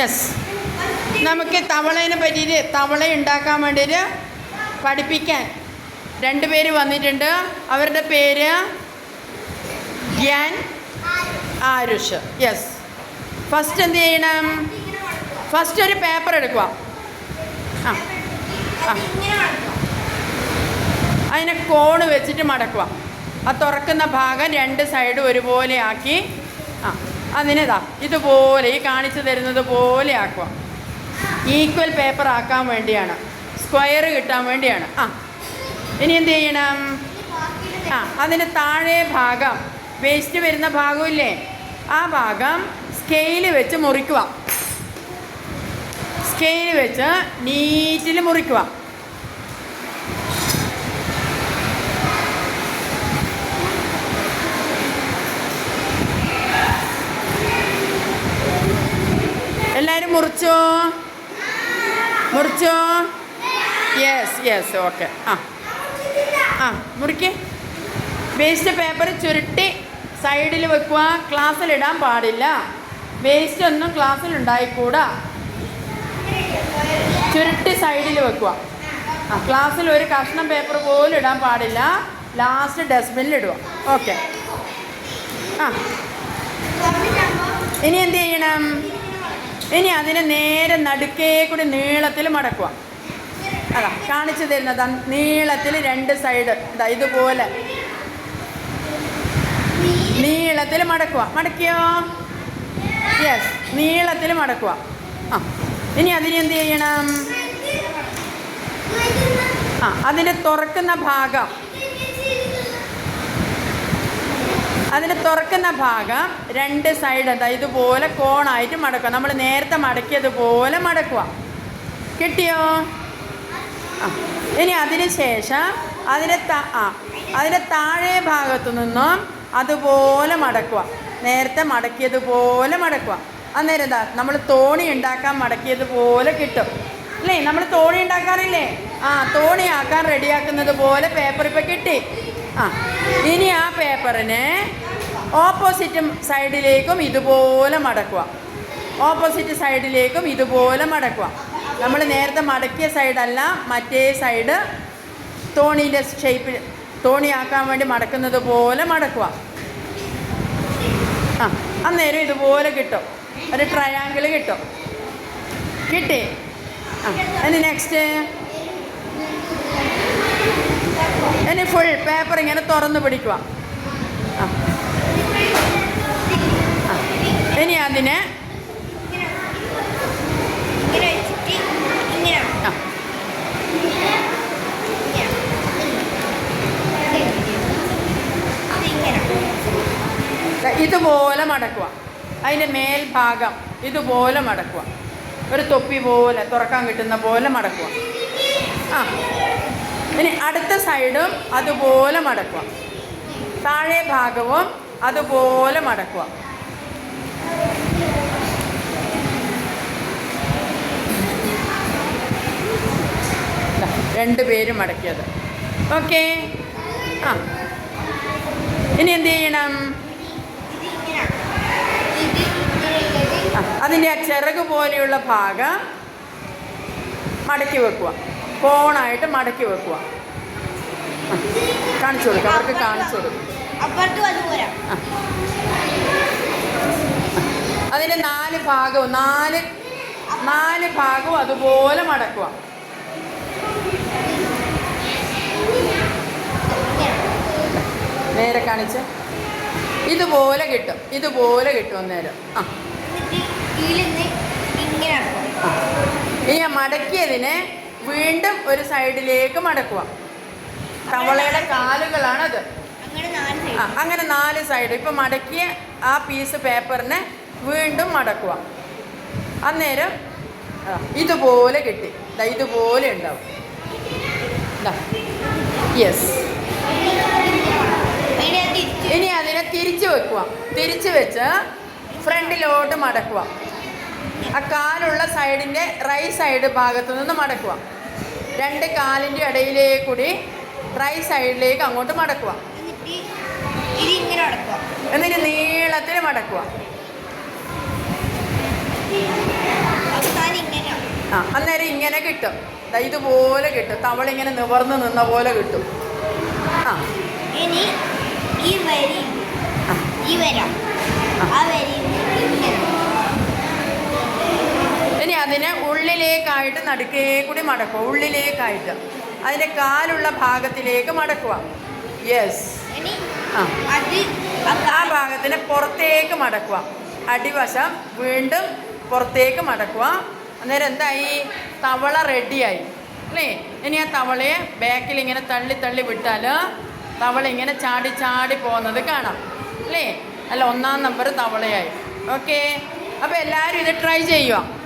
Yes, നമുക്ക് തവളേനെ പറ്റിയിട്ട് തവള ഉണ്ടാക്കാൻ വേണ്ടിയിട്ട് പഠിപ്പിക്കാൻ 2 പേര് വന്നിട്ടുണ്ട്. അവരുടെ പേര് ഗ്യാൻ, ആരുഷ്. യെസ്, ഫസ്റ്റ് എന്ത് ചെയ്യണം? ഫസ്റ്റ് ഒരു പേപ്പർ എടുക്കുക. ആ ആ അതിനെ കോണ് വെച്ചിട്ട് മടക്കുക. ആ തുറക്കുന്ന ഭാഗം 2 സൈഡും ഒരുപോലെ ആക്കി അതിനെതാ ഇതുപോലെ ഈ കാണിച്ചു തരുന്നത് പോലെ ആക്കുക. ഈക്വൽ പേപ്പർ ആക്കാൻ വേണ്ടിയാണ്, സ്ക്വയർ കിട്ടാൻ വേണ്ടിയാണ്. ഇനി എന്ത് ചെയ്യണം? അതിന് താഴെ ഭാഗം വേസ്റ്റ് വരുന്ന ഭാഗമില്ലേ, ആ ഭാഗം സ്കെയിൽ വെച്ച് മുറിക്കുക. സ്കെയിൽ വെച്ച് നീറ്റിൽ മുറിക്കുക. എല്ലാവരും മുറിച്ചോ? Yes yes, okay. മുറിക്ക്. വേസ്റ്റ് പേപ്പർ ചുരുട്ടി സൈഡിൽ വെക്കുക. ക്ലാസ്സിലിടാൻ പാടില്ല. വേസ്റ്റ് ഒന്നും ക്ലാസ്സിലുണ്ടായിക്കൂടാ. ചുരുട്ടി സൈഡിൽ വെക്കുക. ക്ലാസ്സിൽ ഒരു കഷ്ണം പേപ്പർ പോലും ഇടാൻ പാടില്ല. ലാസ്റ്റ് ഡസ്റ്റ്ബിന്നിൽ ഇടുക. ഓക്കെ. ഇനി എന്ത് ചെയ്യണം? ഇനി അതിനെ നേരെ നടുക്കേ കൂടി നീളത്തിൽ മടക്കുക. കാണിച്ചു തരുന്നത് നീളത്തിൽ 2 സൈഡ് ഇതുപോലെ നീളത്തിൽ മടക്കുക. മടക്കിയോ? യെസ്, നീളത്തിൽ മടക്കുക. ഇനി അതിന് എന്ത് ചെയ്യണം? അതിന് തുറക്കുന്ന ഭാഗം അതിന് തുറക്കുന്ന ഭാഗം 2 സൈഡ് ഇതുപോലെ കോണായിട്ട് മടക്കുക. നമ്മൾ നേരത്തെ മടക്കിയതുപോലെ മടക്കുക. കിട്ടിയോ? ഇനി അതിന് ശേഷം അതിൻ്റെ താഴെ ഭാഗത്തു നിന്നും അതുപോലെ മടക്കുക. നേരത്തെ മടക്കിയതുപോലെ മടക്കുക. അന്നേരം നമ്മൾ തോണി ഉണ്ടാക്കാൻ മടക്കിയതുപോലെ കിട്ടും അല്ലേ? നമ്മൾ തോണി ഉണ്ടാക്കാറില്ലേ? തോണി ആക്കാൻ റെഡിയാക്കുന്നത് പോലെ പേപ്പർ ഇപ്പം കിട്ടി. ഇനി ആ പേപ്പറിനെ ഓപ്പോസിറ്റ് സൈഡിലേക്കും ഇതുപോലെ മടക്കുക. ഓപ്പോസിറ്റ് സൈഡിലേക്കും ഇതുപോലെ മടക്കുക. നമ്മൾ നേരത്തെ മടക്കിയ സൈഡല്ല, മറ്റേ സൈഡ് തോണീൻ്റെ ഷേപ്പിൽ തോണിയാക്കാൻ വേണ്ടി മടക്കുന്നത് പോലെ മടക്കുക. അന്നേരം ഇതുപോലെ കിട്ടും, ഒരു ട്രയാങ്കിൾ കിട്ടും. കിട്ടി? ഇനി നെക്സ്റ്റ്, ഇനി ഫുൾ പേപ്പർ ഇങ്ങനെ തുറന്ന് പിടിക്കുക. ഇനി അതിനെ ഇതുപോലെ മടക്കുക. അതിൻ്റെ മേൽഭാഗം ഇതുപോലെ മടക്കുക. ഒരു തൊപ്പി പോലെ തുറക്കാൻ കിട്ടുന്ന പോലെ മടക്കുക. ഇനി അടുത്ത സൈഡും അതുപോലെ മടക്കുക. താഴെ ഭാഗവും അതുപോലെ മടക്കുക. രണ്ട് പേരും മടക്കിയത്. ഓക്കെ. ഇനി എന്ത് ചെയ്യണം? അതിൻ്റെ ആ ചിറക് പോലെയുള്ള ഭാഗം മടക്കി വെക്കുക. കോണായിട്ട് മടക്കി വെക്കുക. കാണിച്ചു കൊടുക്കുക, അവർക്ക് കാണിച്ചു കൊടുക്കും. അതിൻ്റെ 4 ഭാഗവും 4 ഭാഗവും അതുപോലെ മടക്കുക. നേരെ കാണിച്ച് ഇതുപോലെ കിട്ടും, ഇതുപോലെ കിട്ടും അന്നേരം. ഇനി മടക്കിയതിനെ വീണ്ടും ഒരു സൈഡിലേക്ക് മടക്കുക. തവളയുടെ കാലുകളാണത്. അങ്ങനെ 4 സൈഡ്. ഇപ്പം മടക്കിയ ആ പീസ് പേപ്പറിനെ വീണ്ടും മടക്കുക. അന്നേരം ഇതുപോലെ കിട്ടി. ഇതുപോലെ ഉണ്ടാവും. യെസ്. ഇനി അതിനെ തിരിച്ചു വെക്കുക. തിരിച്ചു വെച്ച് ഫ്രണ്ടിലോട്ട് മടക്കുക. ആ കാലുള്ള സൈഡിൻ്റെ റൈറ്റ് സൈഡ് ഭാഗത്തു നിന്ന് മടക്കുക. 2 കാലിൻ്റെ ഇടയിലേക്കൂടി റൈറ്റ് സൈഡിലേക്ക് അങ്ങോട്ട് മടക്കുക. എന്നിട്ട് നീളത്തിൽ മടക്കുക. അന്നേരം ഇങ്ങനെ കിട്ടും. ഇതുപോലെ കിട്ടും. തവള ഇങ്ങനെ നിവർന്ന് നിന്ന പോലെ കിട്ടും. ആ ഇനി ഈ വരി ഈ വര ആ വരി ഇനി അതിനെ ഉള്ളിലേക്കായിട്ട് നടുക്കേ കൂടി മടക്കുക. ഉള്ളിലേക്കായിട്ട് അതിൻ്റെ കാലുള്ള ഭാഗത്തിലേക്ക് മടക്കുക. യെസ്. ഇനി ആ അത് ആ ഭാഗത്തിന് പുറത്തേക്ക് മടക്കുക. അടിവശം വീണ്ടും പുറത്തേക്ക് മടക്കുക. അന്നേരം എന്തായി? തവള റെഡിയായി അല്ലേ? ഇനി ആ തവളയെ ബാക്കിൽ ഇങ്ങനെ തള്ളി തള്ളി വിട്ടാൽ തവള ഇങ്ങനെ ചാടി ചാടി പോകുന്നത് കാണാം അല്ലേ? അല്ല, 1-ാം നമ്പർ തവളയായി. ഓക്കെ, അപ്പോൾ എല്ലാവരും ഇത് ട്രൈ ചെയ്യുക.